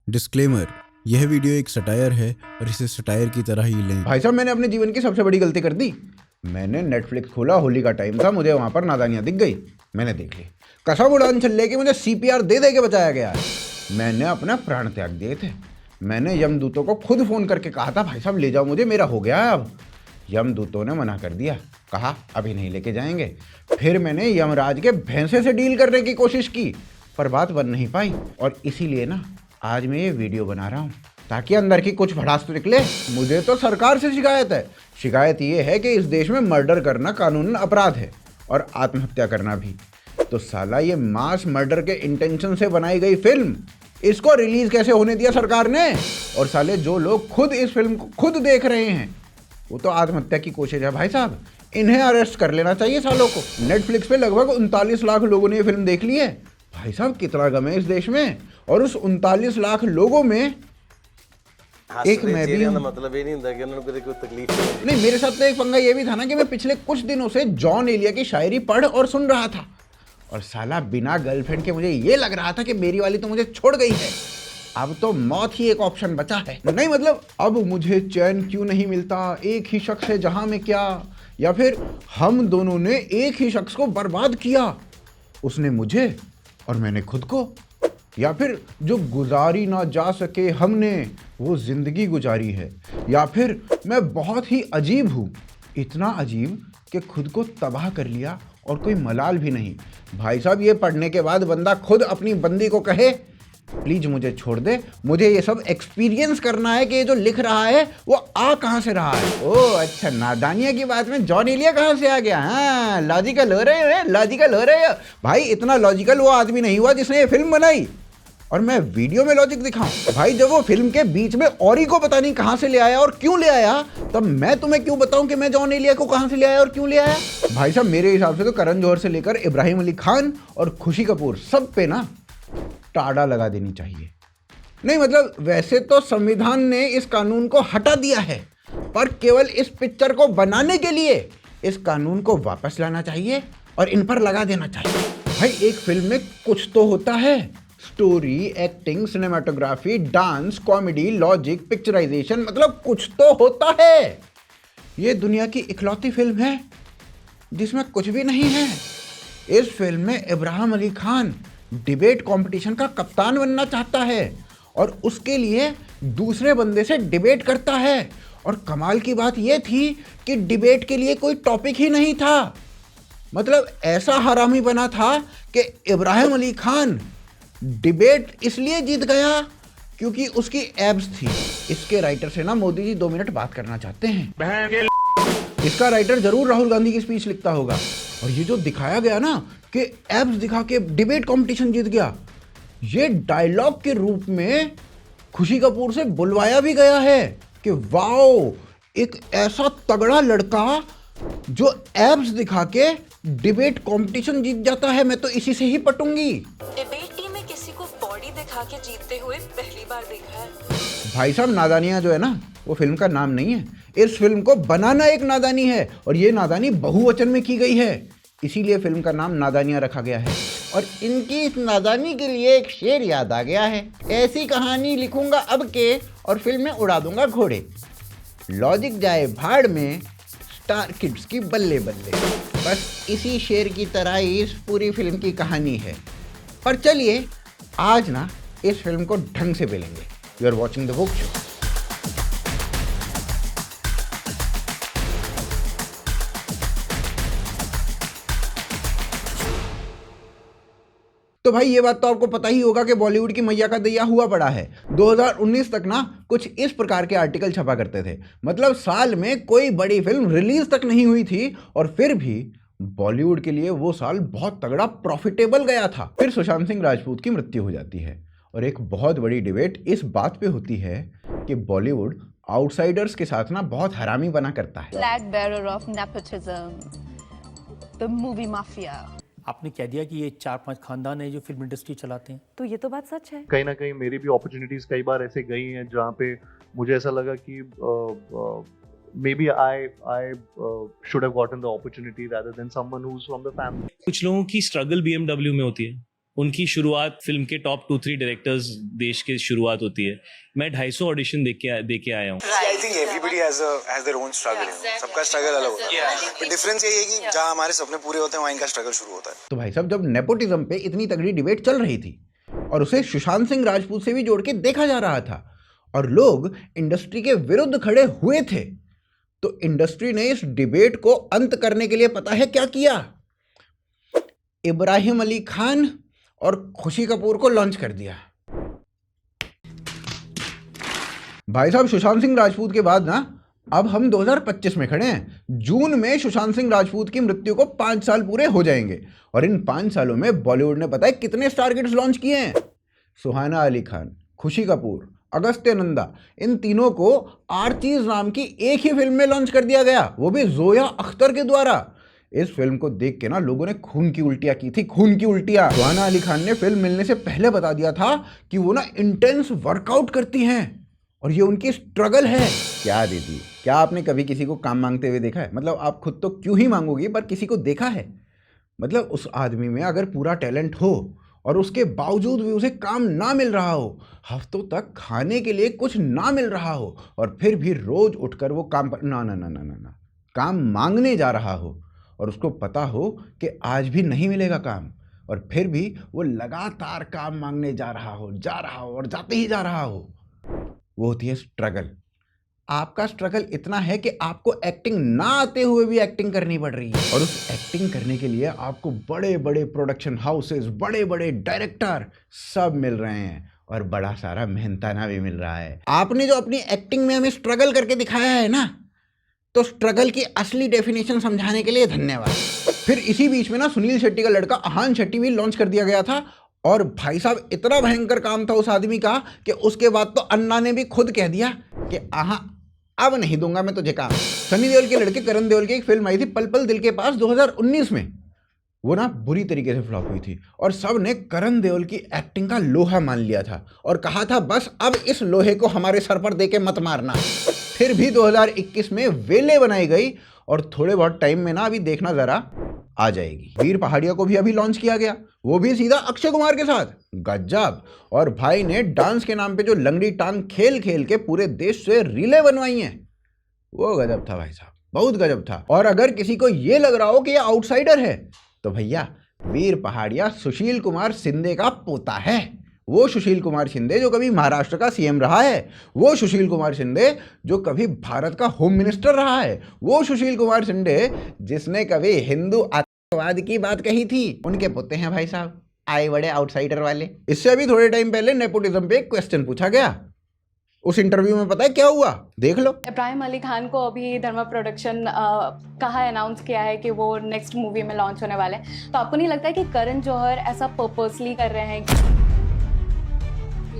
Disclaimer, यह video एक satire है और इसे सटायर की तरह ही लें। भाई साहब, मैंने अपने जीवन की सबसे बड़ी गलती कर दी। मैंने नेटफ्लिक्स खोला, होली का टाइम था, मुझे वहां पर नादानियां दिख गई। मैंने देख ली। कसम उड़ान छल्ले की मुझे सीपीआर दे दे के बचाया गया है। मैंने अपना प्राण त्याग दिए थे। मैंने यमदूतों को खुद फोन करके कहा था, भाई साहब ले जाओ मुझे, मेरा हो गया है अब। यमदूतों ने मना कर दिया, कहा अभी नहीं लेके जाएंगे। फिर मैंने यमराज के भैंसे से डील करने की कोशिश की, पर बात बन नहीं पाई। और इसीलिए ना आज मैं ये वीडियो बना रहा हूँ, ताकि अंदर की कुछ भड़ास तो निकले। मुझे तो सरकार से शिकायत है। शिकायत ये है कि इस देश में मर्डर करना कानूनन अपराध है और आत्महत्या करना भी। तो साला ये मास मर्डर के इंटेंशन से बनाई गई फिल्म, इसको रिलीज कैसे होने दिया सरकार ने? और साले जो लोग खुद इस फिल्म को खुद देख रहे हैं वो तो आत्महत्या की कोशिश है। भाई साहब, इन्हें अरेस्ट कर लेना चाहिए सालों को। नेटफ्लिक्स पे लगभग 39 लाख लोगों ने ये फिल्म देख ली है। भाई साहब, कितना गम है इस देश में। और उस 39 लाख लोगों में एक मैं भी हूं। मतलब ये नहीं होता कि उन्होंने कोई तकलीफ नहीं, मेरे साथ तो एक पंगा ये भी था ना कि मैं पिछले कुछ दिनों से जॉन एलिया की शायरी पढ़ और सुन रहा था, और साला बिना गर्लफ्रेंड के मुझे ये लग रहा था कि मेरी वाली तो मुझे छोड़ गई है। अब तो मौत ही एक ऑप्शन बचा है। नहीं मतलब, अब मुझे चैन क्यों नहीं मिलता, एक ही शख्स है जहां में क्या, या फिर हम दोनों ने एक ही शख्स को बर्बाद किया, उसने मुझे और मैंने खुद को, या फिर जो गुजारी ना जा सके हमने वो जिंदगी गुजारी है, या फिर मैं बहुत ही अजीब हूँ, इतना अजीब कि खुद को तबाह कर लिया और कोई मलाल भी नहीं। भाई साहब, ये पढ़ने के बाद बंदा खुद अपनी बंदी को कहे प्लीज मुझे छोड़ दे, मुझे ये सब एक्सपीरियंस करना है कि ये जो लिख रहा है वो आ कहाँ से रहा है। ओह अच्छा, नादानिया की बात में जॉन एलिया कहाँ से आ गया? हाँ, लॉजिकल हो रहे हो, लॉजिकल हो रहे हो। भाई इतना लॉजिकल वो आदमी नहीं हुआ जिसने ये फिल्म बनाई, और मैं वीडियो में लॉजिक दिखाऊं? भाई जब वो फिल्म के बीच में औरी को पता नहीं कहां से ले आया और क्यों ले आया, तब मैं तुम्हें क्यों बताऊं कि मैं जॉन एलिया को कहां से ले आया और क्यों ले आया? भाई साहब, मेरे हिसाब से तो करण जौहर से लेकर इब्राहिम अली खान और खुशी कपूर सब पे ना टाड़ा लगा देनी चाहिए। नहीं मतलब, वैसे तो संविधान ने इस कानून को हटा दिया है, पर केवल इस पिक्चर को बनाने के लिए इस कानून को वापस लाना चाहिए और इन पर लगा देना चाहिए। भाई एक फिल्म में कुछ तो होता है, story, acting, cinematography, dance, comedy, logic, picturisation, मतलब कुछ तो होता है। ये दुनिया की इकलौती फिल्म है जिसमें कुछ भी नहीं है। इस फिल्म में इब्राहिम अली खान डिबेट कंपटीशन का कप्तान बनना चाहता है और उसके लिए दूसरे बंदे से डिबेट करता है। और कमाल की बात यह थी कि डिबेट के लिए कोई टॉपिक ही नहीं था। मतलब ऐसा हरामी बना था कि इब्राहिम अली खान डिबेट इसलिए जीत गया क्योंकि उसकी एब्स थी। इसके राइटर से ना मोदी जी 2 मिनट बात करना चाहते हैं। इसका राइटर जरूर राहुल गांधी की स्पीच लिखता होगा। और ये जो दिखाया गया ना कि एब्स दिखा के डिबेट कंपटीशन जीत गया, ये डायलॉग के रूप में खुशी कपूर से बुलवाया भी गया है कि वाओ, एक ऐसा तगड़ा लड़का जो एब्स दिखा के डिबेट कंपटीशन जीत जाता है, मैं तो इसी से ही पटूंगी। डिबेट टीम में किसी को बॉडी दिखा के जीतते हुए पहली बार देखा है। भाई साहब, नादानियां जो है ना वो फिल्म का नाम नहीं है। इस फिल्म को बनाना एक नादानी है, और ये नादानी बहुवचन में की गई है, इसीलिए फिल्म का नाम नादानियां रखा गया है। और इनकी इस नादानी के लिए एक शेर याद आ गया है, ऐसी कहानी लिखूंगा अब के और फिल्म में उड़ा दूंगा घोड़े, लॉजिक जाए भाड़ में, स्टार किड्स की बल्ले बल्ले। बस इसी शेर की तरह ही इस पूरी फिल्म की कहानी है। पर चलिए आज ना इस फिल्म को ढंग से बेलेंगे। You are watching the book show. तो भाई ये बात तो आपको पता ही होगा कि बॉलीवुड की मैया का दैया हुआ पड़ा है। 2019 तक ना कुछ इस प्रकार के आर्टिकल छपा करते थे। मतलब साल में कोई बड़ी फिल्म रिलीज तक नहीं हुई थी और फिर भी बॉलीवुड के लिए वो साल बहुत तगड़ा प्रॉफिटेबल गया था। फिर सुशांत सिंह राजपूत की मृत्यु हो जाती है और एक बहुत बड़ी डिबेट इस बात पे होती है कि बॉलीवुड आउटसाइडर्स के साथ ना बहुत हरामी बना करता है। Flag bearer of nepotism, the movie mafia. आपने कह दिया कि ये 4-5 खानदान है जो फिल्म इंडस्ट्री चलाते हैं। तो ये तो बात सच है। कहीं ना कहीं मेरी भी अपॉर्चुनिटीज कई बार ऐसे गई हैं जहाँ पे मुझे ऐसा लगा कि maybe I should have gotten the opportunity rather than someone who is from the family. कुछ लोगों की स्ट्रगल BMW में होती है, उनकी शुरुआत फिल्म के टॉप 2-3 डायरेक्टर्स देश के शुरुआत होती है। मैं 250 ऑडिशन दे के आया हूँ। I think everybody has their own struggle, सबका स्ट्रगल अलग होता है, बट डिफरेंस यही है कि जहाँ हमारे सपने पूरे होते हैं वहाँ इनका स्ट्रगल शुरू होता है। तो भाई साहब, जब नेपोटिज्म पे इतनी तगड़ी डिबेट चल रही थी और उसे सुशांत सिंह राजपूत से भी जोड़ के देखा जा रहा था और लोग इंडस्ट्री के विरुद्ध खड़े हुए थे, तो इंडस्ट्री ने इस डिबेट को अंत करने के लिए पता है क्या किया? इब्राहिम अली खान और खुशी कपूर को लॉन्च कर दिया। भाई साहब, सुशांत सिंह राजपूत के बाद ना अब हम 2025 में खड़े हैं। जून में सुशांत सिंह राजपूत की मृत्यु को 5 साल पूरे हो जाएंगे और इन 5 सालों में बॉलीवुड ने पता है कितने स्टार किड्स लॉन्च किए हैं? सुहाना अली खान, खुशी कपूर, अगस्त्य नंदा, इन तीनों को आर्चीज नाम की एक ही फिल्म में लॉन्च कर दिया गया, वो भी जोया अख्तर के द्वारा। इस फिल्म को देख के ना लोगों ने खून की उल्टियां की थी, खून की उल्टियां। सुहाना अली खान ने फिल्म मिलने से पहले बता दिया था कि वो ना इंटेंस वर्कआउट करती हैं और ये उनकी स्ट्रगल है। क्या दीदी, क्या आपने कभी किसी को काम मांगते हुए देखा है? मतलब आप खुद तो क्यों ही मांगोगी, पर किसी को देखा है? मतलब उस आदमी में अगर पूरा टैलेंट हो और उसके बावजूद भी उसे काम ना मिल रहा हो, हफ्तों तक खाने के लिए कुछ ना मिल रहा हो और फिर भी रोज उठकर वो काम पर ना काम मांगने जा रहा हो और उसको पता हो कि आज भी नहीं मिलेगा काम और फिर भी वो लगातार काम मांगने जा रहा हो और जाते ही जा रहा हो, वो होती है स्ट्रगल। आपका स्ट्रगल इतना है कि आपको एक्टिंग ना आते हुए भी एक्टिंग करनी पड़ रही है और उस एक्टिंग करने के लिए आपको बड़े बड़े प्रोडक्शन हाउसेस, बड़े बड़े डायरेक्टर सब मिल रहे हैं और बड़ा सारा मेहनताना भी मिल रहा है। आपने जो अपनी एक्टिंग में हमें स्ट्रगल करके दिखाया है ना, तो स्ट्रगल की असली डेफिनेशन समझाने के लिए धन्यवाद। फिर इसी बीच में ना सुनील शेट्टी का लड़का अहान शेट्टी भी लॉन्च कर दिया गया था और भाई साहब इतना भयंकर काम था उस आदमी का कि उसके बाद तो अन्ना ने भी खुद कह दिया कि अब नहीं दूंगा मैं तुझे काम। सनी देओल के लड़के करण देओल की एक फिल्म आई थी पल पल दिल के पास 2019 में, वो ना बुरी तरीके से फ्लॉप हुई थी और सब ने करण देओल की एक्टिंग का लोहा मान लिया था और कहा था बस अब इस लोहे को हमारे सर पर देके मत मारना। फिर भी 2021 में वेले बनाई गई और थोड़े बहुत टाइम में ना अभी देखना जरा आ जाएगी। वीर पहाड़िया को भी अभी लॉन्च किया गया, वो भी सीधा अक्षय कुमार के साथ। गजब। और भाई ने डांस के नाम पे जो लंगड़ी टांग खेल खेल के पूरे देश से रीलें बनवाई हैं, वो गजब था भाई साहब, बहुत गजब था। और अगर किसी को ये लग रहा हो कि ये आउटसाइडर है, तो भैया वीर पहाड़िया सुशील कुमार शिंदे का पोता है। वो सुशील कुमार शिंदे जो कभी महाराष्ट्र का सीएम रहा है, वो सुशील कुमार शिंदे जो कभी भारत का होम मिनिस्टर रहा है, वो सुशील कुमार शिंदे जिसने कभी हिंदू आतंकवाद की बात कही थी, उनके पोते हैं भाई साहब, आए बड़े आउटसाइडर वाले। इससे अभी थोड़े टाइम पहले नेपोटिज्म पे एक क्वेश्चन पूछा गया, उस इंटरव्यू में पता है क्या हुआ, देख लो। इब्राहिम अली खान को अभी धर्मा प्रोडक्शन कहा अनाउंस किया है कि वो नेक्स्ट मूवी में लॉन्च होने वाले हैं, तो आपको नहीं लगता है कि करण जौहर ऐसा पर्पसली कर रहे हैं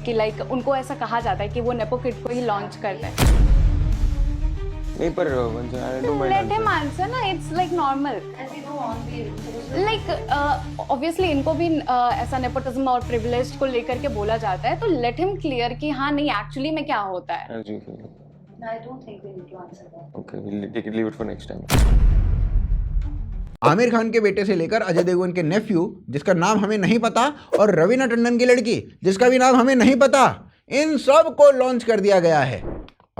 कि लाइक उनको ऐसा कहा जाता है कि वो नेपो किड को ही लॉन्च करते हैं? नहीं, पर लेट हिम आंसर ना, it's like normal. Like obviously इनको भी ऐसा नेपोटिज्म और प्रिविलेज को लेकर के बोला जाता है, तो लेट हिम क्लियर कि हाँ नहीं एक्चुअली में क्या होता है। I don't think we need to answer that. Okay, we'll leave it for next time. Aamir Khan के बेटे से लेकर अजय देवगन के नेफ्यू जिसका नाम हमें नहीं पता और रवीना टंडन की लड़की जिसका भी नाम हमें नहीं पता, इन सब को लॉन्च कर दिया गया है।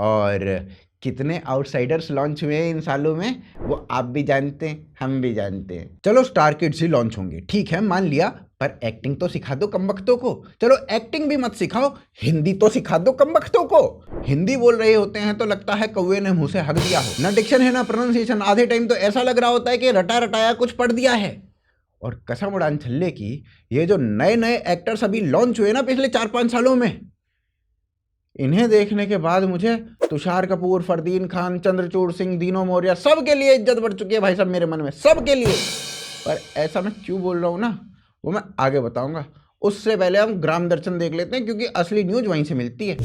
और कितने आउटसाइडर्स लॉन्च हुए इन सालों में वो आप भी जानते हैं, हम भी जानते हैं। चलो स्टार किड्स ही लॉन्च होंगे, ठीक है मान लिया, पर एक्टिंग तो सिखा दो कमबख्तों को। चलो एक्टिंग भी मत सिखाओ, हिंदी तो सिखा दो कमबख्तों को। हिंदी बोल रहे होते हैं तो लगता है कौवे ने मुंह से हक दिया हो, ना डिक्शन है ना प्रोनाउंसिएशन। आधे टाइम तो ऐसा लग रहा होता है कि रटा रटाया कुछ पढ़ दिया है। और कसम उड़ान छल्ले की, ये जो नए नए एक्टर्स अभी लॉन्च हुए ना पिछले 4-5 सालों में, इन्हें देखने के बाद मुझे तुषार कपूर, फरदीन खान, चंद्रचूड़ सिंह, दीनो मौर्य, सबके लिए इज्जत बढ़ चुकी है भाई साहब मेरे मन में, सबके लिए। पर ऐसा मैं क्यों बोल रहा हूँ ना, वो मैं आगे बताऊंगा। उससे पहले हम ग्राम दर्शन देख लेते हैं क्योंकि असली न्यूज वहीं से मिलती है।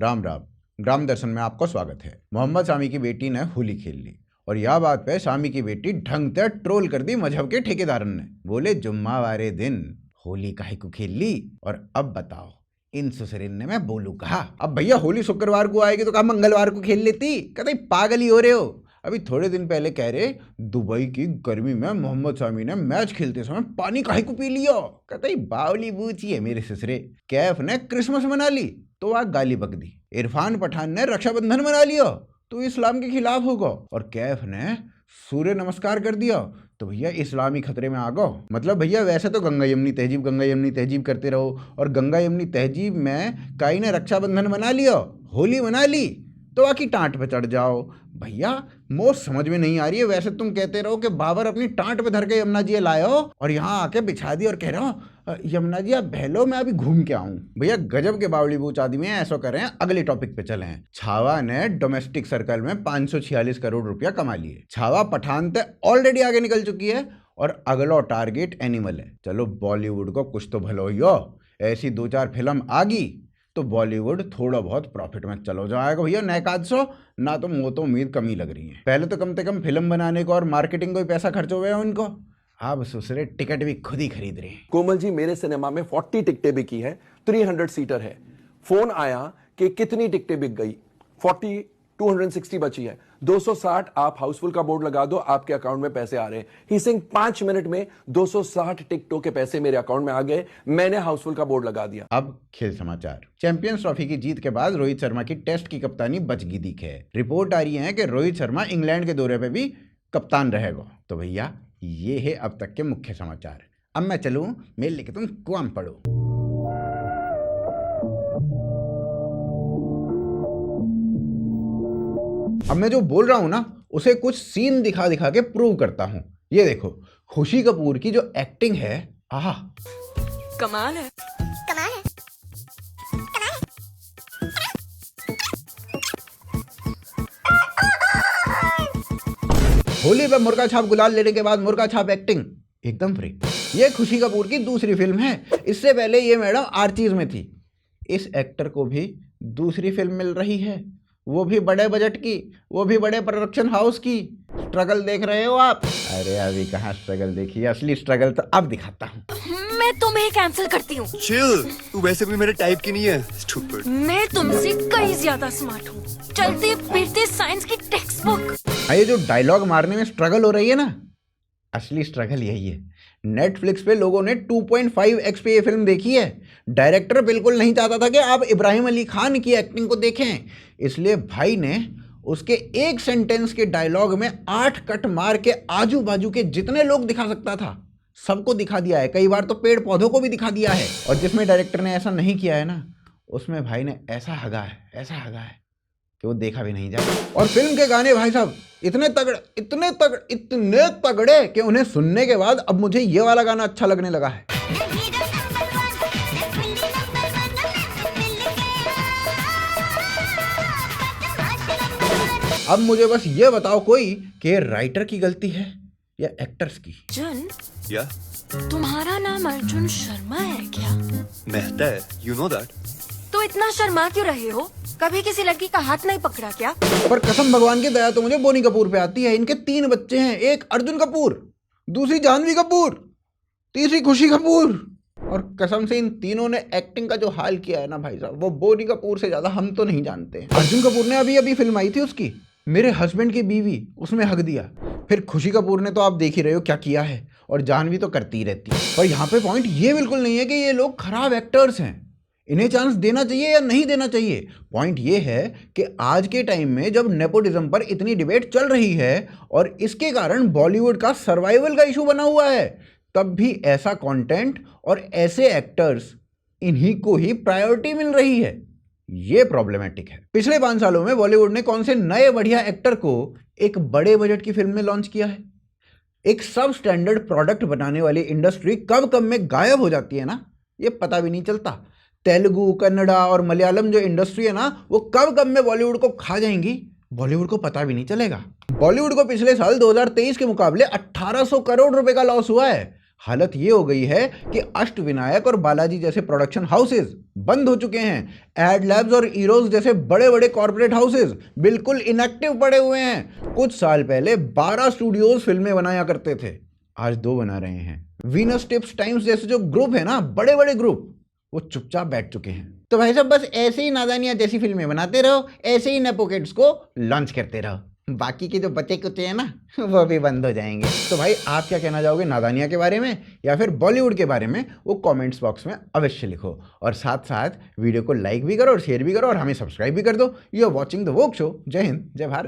राम राम, ग्राम दर्शन में आपका स्वागत है। मोहम्मद शामी की बेटी ने होली खेल ली और यह बात पे शामी की बेटी ढंग से ट्रोल कर दी मजहब के ठेकेदारन ने। बोले जुम्मा वाले दिन होली काहे को खेल ली, और अब बताओ इन सुसरिन ने मैं बोलू कहा। अब भैया होली शुक्रवार को आएगी तो कहा मंगलवार को खेल लेती, कहते पागल ही हो रहे हो। अभी थोड़े दिन पहले कह रहे दुबई की गर्मी में मोहम्मद शामी ने मैच खेलते समय पानी काहे को पी लिया। कहता ही बावली बूची है मेरे ससुरे। कैफ ने क्रिसमस मना ली तो वह गाली बक दी। इरफान पठान ने रक्षाबंधन मना लिया तो इस्लाम के खिलाफ होगा। और कैफ ने सूर्य नमस्कार कर दिया तो भैया इस्लामी खतरे में आ गो। मतलब भैया वैसे तो गंगा यमुनी तहजीब करते रहो, और गंगा यमुनी तहजीब में काई ने रक्षाबंधन मना लिया, होली मना ली तो आकी टांट पे चढ़ जाओ। भैया मोर समझ में नहीं आ रही है। वैसे तुम कहते रहो कि बाबर अपनी टांट पे धर के यमुना जी लाओ और यहाँ आके बिछा दी और कह रहे हो यमुना जी आप बहलो मैं अभी घूम के आऊं। भैया गजब के बावली बूच आदमी है। ऐसा करें अगले टॉपिक पे चले हैं। छावा ने डोमेस्टिक सर्कल में 546 करोड़ रुपया कमा लिए। छावा पठान ते ऑलरेडी आगे निकल चुकी है और अगला टारगेट एनिमल है। चलो बॉलीवुड को कुछ तो भलो हो, ऐसी 2-4 फिल्म आ गई तो बॉलीवुड थोड़ा बहुत प्रॉफिट में चलो जाएगा भैया। नैकादसो ना तो मुँह तो उम्मीद कमी लग रही है। पहले तो कम से कम फिल्म बनाने को और मार्केटिंग को ही पैसा खर्च हो गया उनको, अब ससुरे टिकट भी खुद ही खरीद रहे हैं। कोमल जी मेरे सिनेमा में 40 टिकटें बिकी है, 300 सीटर है। फोन आया कि कितनी टिकटें बिक गई, 40, 260 बची है, 260 आप हाउसफुल का बोर्ड लगा दो आपके अकाउंट में पैसे आ रहे हैं। ही सिंह 5 मिनट में 260 टिकटों के पैसे मेरे अकाउंट में आ गए, मैंने हाउसफुल का बोर्ड लगा दिया। अब खेल समाचार। चैंपियंस ट्रॉफी की जीत के बाद रोहित शर्मा की टेस्ट की कप्तानी बचगी दिख है। रिपोर्ट आ रही है कि रोहित शर्मा इंग्लैंड के दौरे पे भी कप्तान रहेगा। तो भैया ये है अब तक के मुख्य समाचार। अब मैं चलूं मेल लेके तुम कुआं पढ़ो। अब मैं जो बोल रहा हूं ना उसे कुछ सीन दिखा दिखा के प्रूव करता हूं। ये देखो खुशी कपूर की जो एक्टिंग है, आहा कमाल है। होली पे मुर्गा छाप गुलाल लेने के बाद मुर्गा छाप एक्टिंग एकदम फ्री। ये खुशी कपूर की दूसरी फिल्म है। इससे पहले ये मैडम आर्चीज में थी। इस एक्टर को भी दूसरी फिल्म मिल रही है, वो भी बड़े बजट की, वो भी बड़े प्रोडक्शन हाउस की। स्ट्रगल देख रहे हो आप? अरे अभी कहाँ स्ट्रगल देखी, असली स्ट्रगल तो अब दिखाता हूँ। मैं तुम्हें कैंसिल करती हूँ। चिल, तू वैसे भी मेरे टाइप की नहीं है। स्टूपिड। मैं तुमसे कहीं ज्यादा स्मार्ट हूँ। चलते फिरते साइंस की टेक्स्ट बुक। ये जो डायलॉग मारने में स्ट्रगल हो रही है ना, असली स्ट्रगल यही है। नेटफ्लिक्स पे लोगों ने 2.5x पे ये फिल्म देखी है। डायरेक्टर बिल्कुल नहीं चाहता था कि आप इब्राहिम अली खान की एक्टिंग को देखें, इसलिए भाई ने उसके एक सेंटेंस के डायलॉग में 8 कट मार के आजू बाजू के जितने लोग दिखा सकता था सबको दिखा दिया है। कई बार तो पेड़ पौधों को भी दिखा दिया है। और जिसमें डायरेक्टर ने ऐसा नहीं किया है ना, उसमें भाई ने ऐसा हगा है कि वो देखा भी नहीं जाता। और फिल्म के गाने भाई साहब इतने तगड़े कि उन्हें सुनने के बाद अब मुझे ये वाला गाना अच्छा लगने लगा है। अब मुझे बस ये बताओ कोई कि राइटर की गलती है या एक्टर्स की? अर्जुन, या तुम्हारा नाम अर्जुन शर्मा है क्या? मेहता है, you know that। तो इतना शर्मा क्यों रहे हो? कभी किसी लड़की का हाथ नहीं पकड़ा क्या? पर कसम भगवान की दया तो मुझे बोनी कपूर पे आती है। इनके 3 बच्चे हैं, एक अर्जुन कपूर, दूसरी जानवी कपूर, तीसरी खुशी कपूर। और कसम से इन तीनों ने एक्टिंग का जो हाल किया है ना भाई साहब, वो बोनी कपूर से ज्यादा हम तो नहीं जानते। अर्जुन कपूर ने अभी फिल्म आई थी उसकी मेरे हस्बैंड की बीवी, उसमें हक दिया। फिर खुशी कपूर ने तो आप देख ही रहे हो क्या किया है, और जानवी तो करती ही रहती है। पर यहाँ पे पॉइंट ये बिल्कुल नहीं है कि ये लोग खराब एक्टर्स हैं, इन्हें चांस देना चाहिए या नहीं देना चाहिए। पॉइंट ये है कि आज के टाइम में जब नेपोटिज्म पर इतनी डिबेट चल रही है और इसके कारण बॉलीवुड का सर्वाइवल का इशू बना हुआ है, तब भी ऐसा कंटेंट और ऐसे एक्टर्स इन्हीं को ही प्रायोरिटी मिल रही है। ये प्रॉब्लमेटिक है। पिछले 5 सालों में बॉलीवुड ने कौन से नए बढ़िया एक्टर को एक बड़े बजट की फिल्म में लॉन्च किया है? एक सब स्टैंडर्ड प्रोडक्ट बनाने वाली इंडस्ट्री कब में गायब हो जाती है ना, ये पता भी नहीं चलता। तेलुगु, कन्नड़ा और मलयालम जो इंडस्ट्री है ना, वो कब में बॉलीवुड को खा जाएंगी, बॉलीवुड को पता भी नहीं चलेगा। बॉलीवुड को पिछले साल 2023 के मुकाबले 1800 करोड़ रुपए का लॉस हुआ है। हालत ये हो गई है कि अष्टविनायक और बालाजी जैसे प्रोडक्शन हाउसेज बंद हो चुके हैं। एड लैब्स और ईरोज जैसे बड़े बड़े कॉर्पोरेट हाउसेज बिल्कुल इनएक्टिव पड़े हुए हैं। कुछ साल पहले 12 स्टूडियोज फिल्में बनाया करते थे, आज 2 बना रहे हैं। वीनस टिप्स टाइम्स जैसे जो ग्रुप है ना, बड़े बड़े ग्रुप, वो चुपचाप बैठ चुके हैं। तो भाई साहब बस ऐसे ही नादानियां जैसी फिल्में बनाते रहो, ऐसे ही नेपो किड्स को लॉन्च करते रहो। बाकी के जो बचे कुचे हैं ना वो भी बंद हो जाएंगे। तो भाई आप क्या कहना चाहोगे नादानिया के बारे में या फिर बॉलीवुड के बारे में, वो कमेंट्स बॉक्स में अवश्य लिखो। और साथ साथ वीडियो को लाइक भी करो और शेयर भी करो और हमें सब्सक्राइब भी कर दो। You are watching the woke show. जय हिंद, जय भारत।